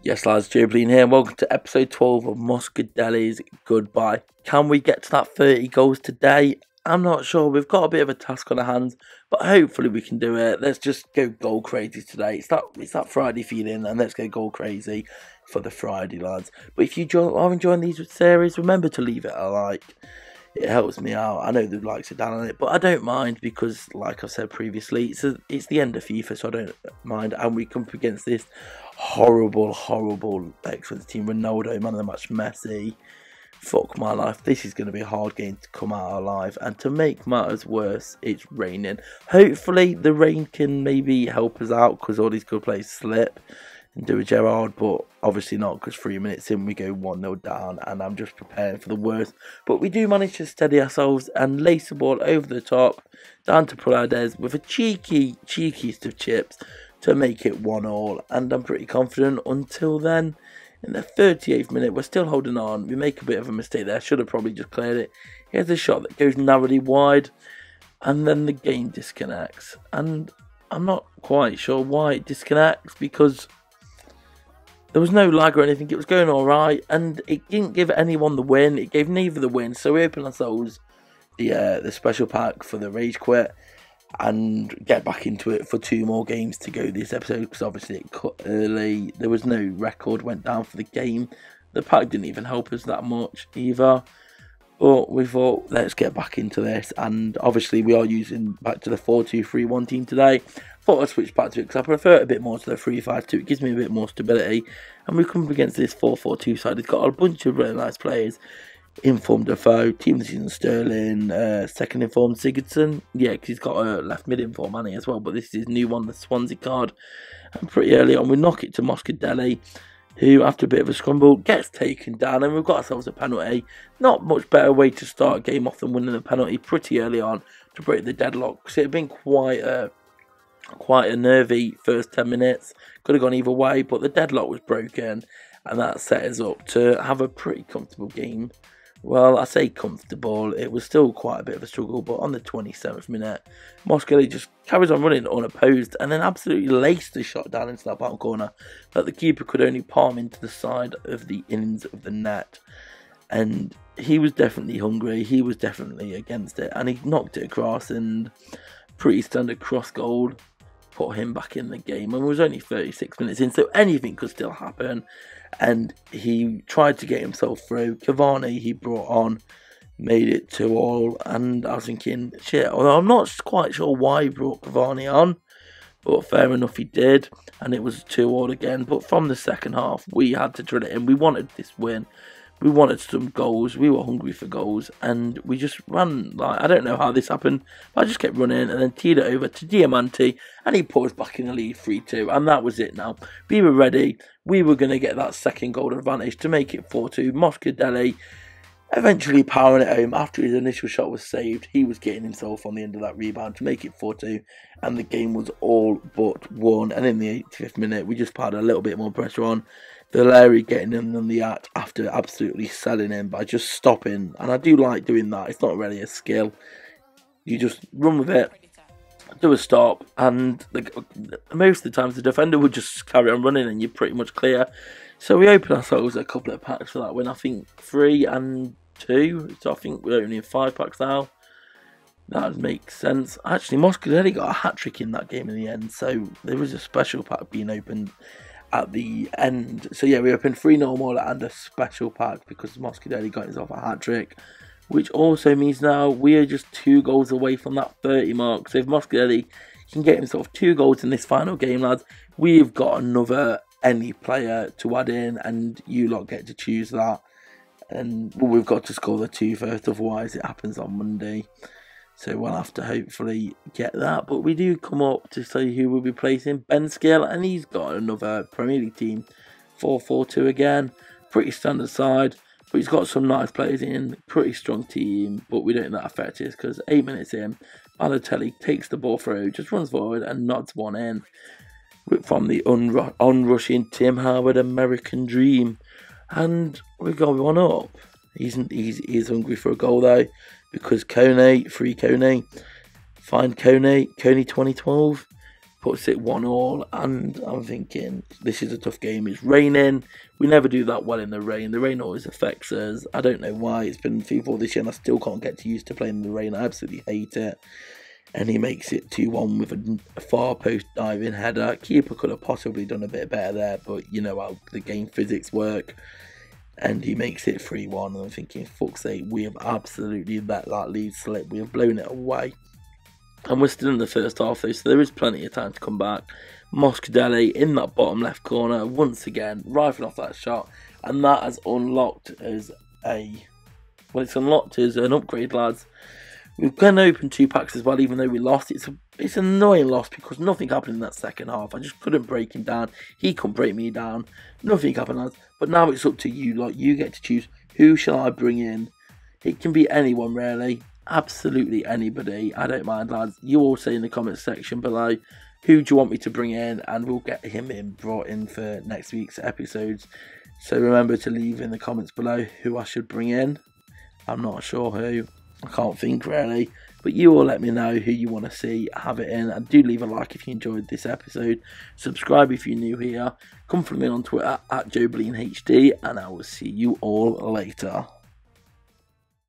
Yes, lads, Jubilee here, and welcome to episode 12 of Moscardelli's Goodbye. Can we get to that 30 goals today? I'm not sure. We've got a bit of a task on our hands, but hopefully we can do it. Let's just go goal crazy today. It's that Friday feeling, and let's go goal crazy for the Friday, lads. But if you are enjoying these series, remember to leave it a like. It helps me out. I know the likes are down on it, but I don't mind because, like I said previously, it's the end of FIFA, so I don't mind. And we come up against this horrible excellent team. Ronaldo, man of the match, Messi. Fuck my life. This is going to be a hard game to come out alive. And to make matters worse, it's raining. Hopefully, the rain can maybe help us out because all these good players slip and do a Gerrard, but obviously not because 3 minutes in we go 1-0 down and I'm just preparing for the worst. But we do manage to steady ourselves and lace the ball over the top down to Paredes with a cheekiest of chips to make it 1-1, and I'm pretty confident until then. In the 38th minute, we're still holding on. We make a bit of a mistake there. Should have probably just cleared it. Here's a shot that goes narrowly wide, and then the game disconnects. And I'm not quite sure why it disconnects because there was no lag or anything. It was going alright, and it didn't give anyone the win. It gave neither the win. So we open ourselves the special pack for the Rage Quit and get back into it for 2 more games to go this episode because obviously it cut early. There was no record went down for the game. The pack didn't even help us that much either. But we thought, let's get back into this. And obviously we are using back to the 4-2-3-1 team today. Thought I'd switch back to it because I prefer it a bit more to the 3-5-2. It gives me a bit more stability. And we come up against this 4-4-2 side. It's got a bunch of really nice players. Informed Defoe, team of the season Sterling, second informed Sigurdsson. Yeah, because he's got a left mid inform money as well. But this is his new one, the Swansea card. And pretty early on we knock it to Moscardelli, who, after a bit of a scramble, gets taken down, and we've got ourselves a penalty. Not much better way to start a game off than winning a penalty pretty early on to break the deadlock, because it had been quite a nervy first 10 minutes. Could have gone either way, but the deadlock was broken, and that set us up to have a pretty comfortable game. Well, I say comfortable, it was still quite a bit of a struggle, but on the 27th minute, Moscardelli just carries on running unopposed and then absolutely laced the shot down into that bottom corner that the keeper could only palm into the side of the ends of the net. And he was definitely hungry, he was definitely against it, and he knocked it across, and pretty standard cross goal put him back in the game. And it was only 36 minutes in, so anything could still happen. And he tried to get himself through. Cavani he brought on, made it 2-2, and I was thinking, shit, although I'm not quite sure why he brought Cavani on, but fair enough he did, and it was 2-2 again. But from the second half, we had to drill it in. We wanted this win. We wanted some goals. We were hungry for goals, and we just ran. Like, I don't know how this happened, but I just kept running and then teed it over to Diamante, and he put us back in the lead 3-2, and that was it now. We were ready. We were going to get that second goal advantage to make it 4-2. Moscardelli eventually powering it home after his initial shot was saved. He was getting himself on the end of that rebound to make it 4-2, and the game was all but won. And in the 85th minute, we just piled a little bit more pressure on. Valeri getting him on the act after absolutely selling him by just stopping. And I do like doing that. It's not really a skill. You just run with it, do a stop, and most of the times the defender would just carry on running and you're pretty much clear. So we open ourselves a couple of packs for that win. I think 3 and 2. So I think we're only in 5 packs now. That makes sense. Actually, Moscardelli got a hat-trick in that game in the end. So there was a special pack being opened at the end. So yeah, we opened 3 normal and a special pack because Moscardelli got himself a hat-trick, which also means now we are just 2 goals away from that 30 mark. So if Moscardelli can get himself 2 goals in this final game, lads, we've got another any player to add in, and you lot get to choose that. And we've got to score the 2 first, otherwise it happens on Monday. So we'll have to hopefully get that. But we do come up to see who we'll be placing. Ben Skill, and he's got another Premier League team. 4-4-2 again. Pretty standard side. But he's got some nice players in. Pretty strong team. But we don't know that effect is because 8 minutes in, Balotelli takes the ball through, just runs forward and nods one in. From the onrushing Tim Howard American Dream. And we go 1 up. He's hungry for a goal though, because free Kone, find Kone 2012, puts it 1-1, and I'm thinking this is a tough game. It's raining. We never do that well in the rain. The rain always affects us. I don't know why. It's been FIFA this year and I still can't get used to playing in the rain. I absolutely hate it. And he makes it 2-1 with a far post diving header. Keeper could have possibly done a bit better there, but you know how the game physics work. And he makes it 3-1, and I'm thinking, fuck's sake, we have absolutely let that lead slip. We have blown it away. And we're still in the first half though, so there is plenty of time to come back. Moscardelli in that bottom left corner, once again, rifling off that shot. And that has unlocked as it's unlocked as an upgrade, lads. We've gone open 2 packs as well, even though we lost. It's an annoying loss because nothing happened in that second half. I just couldn't break him down. He couldn't break me down. Nothing happened, lads. But now it's up to you. Like, you get to choose who shall I bring in. It can be anyone, really. Absolutely anybody. I don't mind, lads. You all say in the comments section below who do you want me to bring in, and we'll get him brought in for next week's episodes. So remember to leave in the comments below who I should bring in. I'm not sure who. I can't think really, but you all let me know who you want to see have it in, and do leave a like if you enjoyed this episode. Subscribe if you're new here. Come follow me on Twitter at JoeBleanHD, and I will see you all later.